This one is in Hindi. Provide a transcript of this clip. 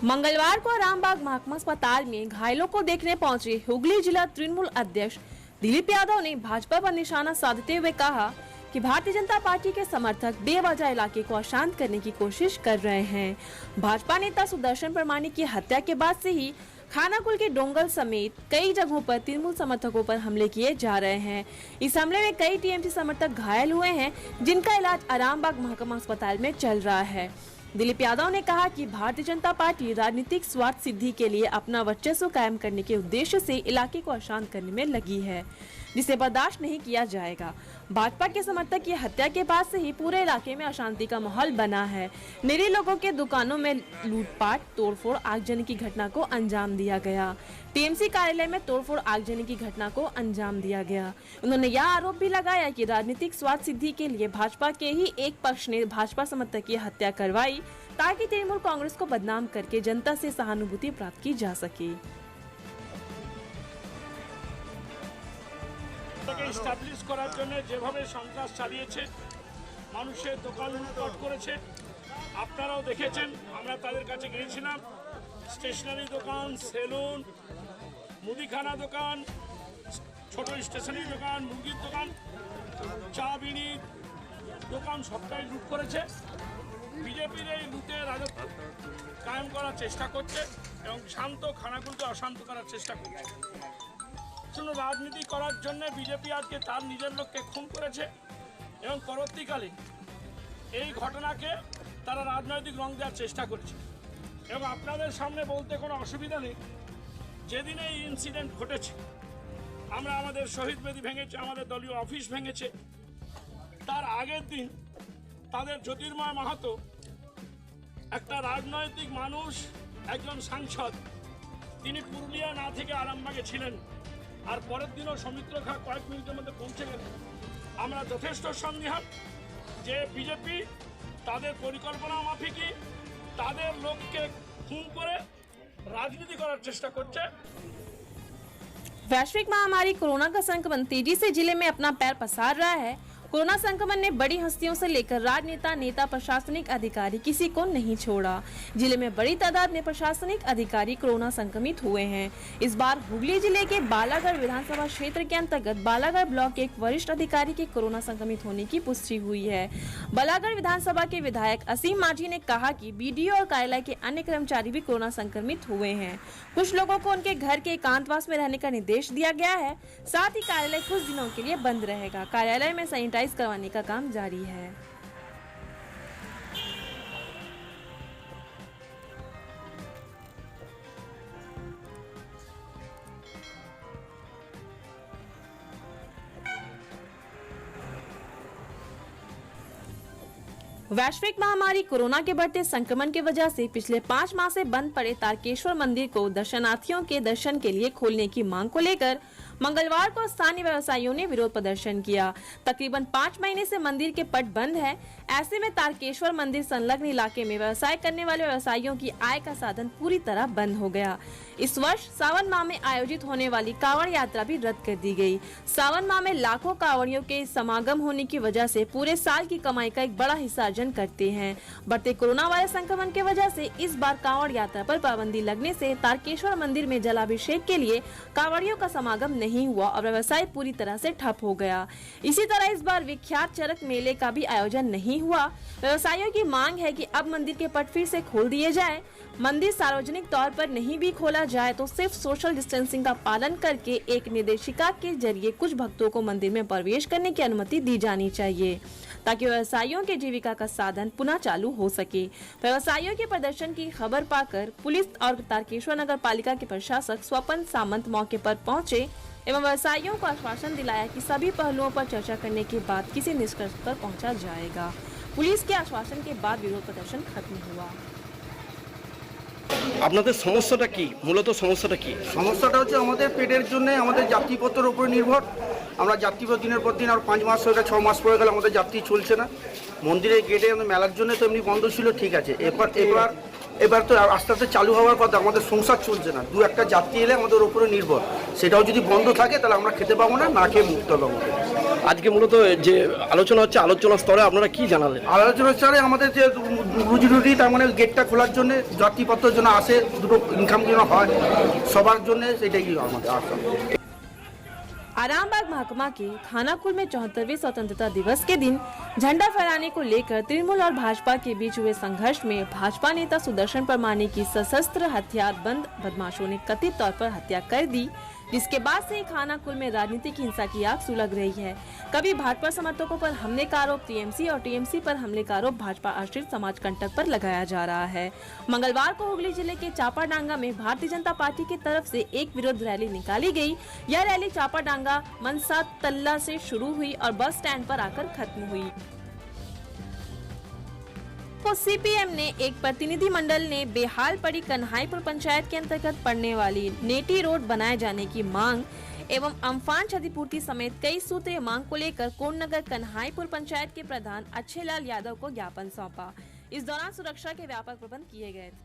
मंगलवार को रामबाग महकमा अस्पताल में घायलों को देखने पहुंचे हुगली जिला तृणमूल अध्यक्ष दिलीप यादव ने भाजपा पर निशाना साधते हुए कहा कि भारतीय जनता पार्टी के समर्थक बेवजह इलाके को अशांत करने की कोशिश कर रहे हैं। भाजपा नेता सुदर्शन परमानी की हत्या के बाद से ही खानाकुल के डोंगल समेत कई जगहों पर तृणमूल समर्थकों पर हमले किए जा रहे हैं। इस हमले में कई टीएमसी समर्थक घायल हुए हैं, जिनका इलाज रामबाग महकमा अस्पताल में चल रहा है। दिलीप यादव ने कहा कि भारतीय जनता पार्टी राजनीतिक स्वार्थ सिद्धि के लिए अपना वर्चस्व कायम करने के उद्देश्य से इलाके को अशांत करने में लगी है, जिसे बर्दाश्त नहीं किया जाएगा। भाजपा के समर्थक की हत्या के बाद से ही पूरे इलाके में अशांति का माहौल बना है। निरीह लोगों के दुकानों में लूटपाट, तोड़फोड़, आगजनी की घटना को अंजाम दिया गया। टीएमसी कार्यालय में तोड़फोड़, आगजनी की घटना को अंजाम दिया गया। उन्होंने यह आरोप भी लगाया कि राजनीतिक स्वार्थ सिद्धि के लिए भाजपा के ही एक पक्ष ने भाजपा समर्थक की हत्या करवाई, ताकि तृणमूल कांग्रेस को बदनाम करके जनता से सहानुभूति प्राप्त की जा सके। এস্টাবলিশ করার জন্য যেভাবে সন্ত্রাস চালিয়েছে, মানুষের দোকান লুটপাট করেছে, আপনারাও দেখেছেন। আমরা তাদের কাছে গিয়েছিলাম। স্টেশনারি দোকান, সেলুন, মুদিখানা দোকান, ছোট স্টেশনারি দোকান, মুরগির দোকান, চা বিড়ি দোকান সবটাই লুট করেছে। বিজেপির এই লুটে রাজত্ব কায়েম করার চেষ্টা করছে এবং শান্ত খানাকুলকে অশান্ত করার চেষ্টা করছে। রাজনীতি করার জন্য বিজেপি আজকে তার নিজের লোককে খুন করেছে এবং পরবর্তীকালে এই ঘটনাকে তারা রাজনৈতিক রং দেওয়ার চেষ্টা করছে। এবং আপনাদের সামনে বলতে কোনো অসুবিধা নেই, যেদিন এই ইনসিডেন্ট ঘটেছে আমরা আমাদের শহীদ বেদি ভেঙেছে, আমাদের দলীয় অফিস ভেঙেছে। তার আগের দিন তাদের জ্যোতির্ময় মাহাতো, একটা রাজনৈতিক মানুষ, একজন সাংসদ, তিনি পুরুলিয়া না থেকে আরামবাগে ছিলেন। আর পরের দিনও সৌমিত্র খা কয়েক মিনিটের মধ্যে পৌঁছে গেলেন। আমরা যথেষ্ট সন্দেহান যে বিজেপি তাদের পরিকল্পনা মাফিকই তাদের লোককে খুন করে রাজনীতি করার চেষ্টা করছে। वैश्विक महामारी कोरोना का संक्रमण तेजी से जिले में अपना पैर पसार रहा है। कोरोना संक्रमण ने बड़ी हस्तियों से लेकर राजनेता, नेता, प्रशासनिक अधिकारी किसी को नहीं छोड़ा। जिले में बड़ी तादाद में प्रशासनिक अधिकारी कोरोना संक्रमित हुए हैं। इस बार हुगली जिले के बालागढ़ विधानसभा क्षेत्र के अंतर्गत बालागढ़ ब्लॉक के एक वरिष्ठ अधिकारी के कोरोना संक्रमित होने की पुष्टि हुई है। बालागढ़ विधानसभा के विधायक असीम माझी ने कहा कि बीडीओ और कार्यालय के अन्य कर्मचारी भी कोरोना संक्रमित हुए हैं। कुछ लोगों को उनके घर के एकांतवास में रहने का निर्देश दिया गया है। साथ ही कार्यालय कुछ दिनों के लिए बंद रहेगा। कार्यालय में सैनिटाइज करवाने का काम जारी है। वैश्विक महामारी कोरोना के बढ़ते संक्रमण की वजह से पिछले 5 माह से बंद पड़े तारकेश्वर मंदिर को दर्शनार्थियों के दर्शन के लिए खोलने की मांग को लेकर मंगलवार को स्थानीय व्यवसायियों ने विरोध प्रदर्शन किया। तकरीबन 5 महीने से मंदिर के पट बंद है। ऐसे में तारकेश्वर मंदिर संलग्न इलाके में व्यवसाय करने वाले व्यवसायियों की आय का साधन पूरी तरह बंद हो गया। इस वर्ष सावन माह में आयोजित होने वाली कांवड़ यात्रा भी रद्द कर दी गई। सावन माह में लाखों कांवड़ियों के समागम होने की वजह से पूरे साल की कमाई का एक बड़ा हिस्सा अर्जन करते हैं। बढ़ते कोरोना वायरस संक्रमण की वजह से इस बार कांवड़ यात्रा पर पाबंदी लगने से तारकेश्वर मंदिर में जलाभिषेक के लिए कांवड़ियों का समागम नहीं हुआ और व्यवसाय पूरी तरह से ठप हो गया। इसी तरह इस बार विख्यात चरक मेले का भी आयोजन नहीं हुआ। व्यवसायियों की मांग है कि अब मंदिर के पट फिर से खोल दिए जाए। मंदिर सार्वजनिक तौर पर नहीं भी खोला जाए तो सिर्फ सोशल डिस्टेंसिंग का पालन करके एक निर्देशिका के जरिए कुछ भक्तों को मंदिर में प्रवेश करने की अनुमति दी जानी चाहिए, ताकि व्यवसायियों के जीविका का साधन पुनः चालू हो सके। व्यवसायियों के प्रदर्शन की खबर पाकर पुलिस और तारकेश्वर नगर पालिका के प्रशासक स्वपन सामंत मौके पर पहुंचे एवं व्यवसायियों को आश्वासन दिलाया कि सभी पहलुओं पर चर्चा करने के बाद किसी निष्कर्ष पर पहुंचा जाएगा। पुलिस के आश्वासन के बाद विरोध प्रदर्शन खत्म हुआ। আপনাদের সমস্যাটা কি? মূলত সমস্যাটা কি? সমস্যাটা হচ্ছে আমাদের পেটের জন্য, আমাদের যাত্রীপত্রের উপর নির্ভর। আমরা যাত্রীপত্র দিনের পর দিন আর 5 মাস হয়ে গেল, 6 মাস পরে গেল, আমাদের যাত্রী চলছে না। মন্দিরের গেটে আমাদের মেলার জন্য তো এমনি বন্ধ ছিল, ঠিক আছে। এবার এবার তো আস্তে আস্তে চালু হওয়ার কথা, আমাদের সংসার চলছে না, 2-1টা যাত্রী এলে আমাদের উপরে নির্ভর, সেটাও যদি বন্ধ থাকে তাহলে আমরা খেতে পাবো না, না খেয়ে মুক্ত হবো। আজকে মূলত যে আলোচনা হচ্ছে, আলোচনার স্তরে আপনারা কি জানালেন? আলোচনা ছাড়ে আমাদের যে রুজি রুটি, তার মানে গেটটা খোলার জন্য, যাত্রীপত্রের জন্য আসে, দুটো ইনকাম যেন হয় সবার জন্য, সেটাই আমাদের আশা। आरामबाग महकमा के खानाकुल में 74वें स्वतंत्रता दिवस के दिन झंडा फहराने को लेकर तृणमूल और भाजपा के बीच हुए संघर्ष में भाजपा नेता सुदर्शन परमानी की सशस्त्र हथियारबंद बदमाशों ने कथित तौर पर हत्या कर दी, जिसके बाद से खानाकुल में राजनीतिक हिंसा की आग सुलग रही है। कभी भाजपा समर्थकों पर हमले का आरोप टीएमसी और टीएमसी पर हमले का आरोप भाजपा आश्रित समाज कंटक पर लगाया जा रहा है। मंगलवार को हुगली जिले के चापाडांगा में भारतीय जनता पार्टी की तरफ से एक विरोध रैली निकाली गई। यह रैली चापाडांगा मनसा तल्ला से शुरू हुई और बस स्टैंड पर आकर खत्म हुई। तो सीपीएम ने एक प्रतिनिधि मंडल ने बेहाल पड़ी कन्हाईपुर पंचायत के अंतर्गत पड़ने वाली नेटी रोड बनाए जाने की मांग एवं अम्फान क्षतिपूर्ति समेत कई सूत्रीय मांग को लेकर कोटनगर कन्हाईपुर पंचायत के प्रधान अच्छेलाल यादव को ज्ञापन सौंपा। इस दौरान सुरक्षा के व्यापक प्रबंध किए गए थे।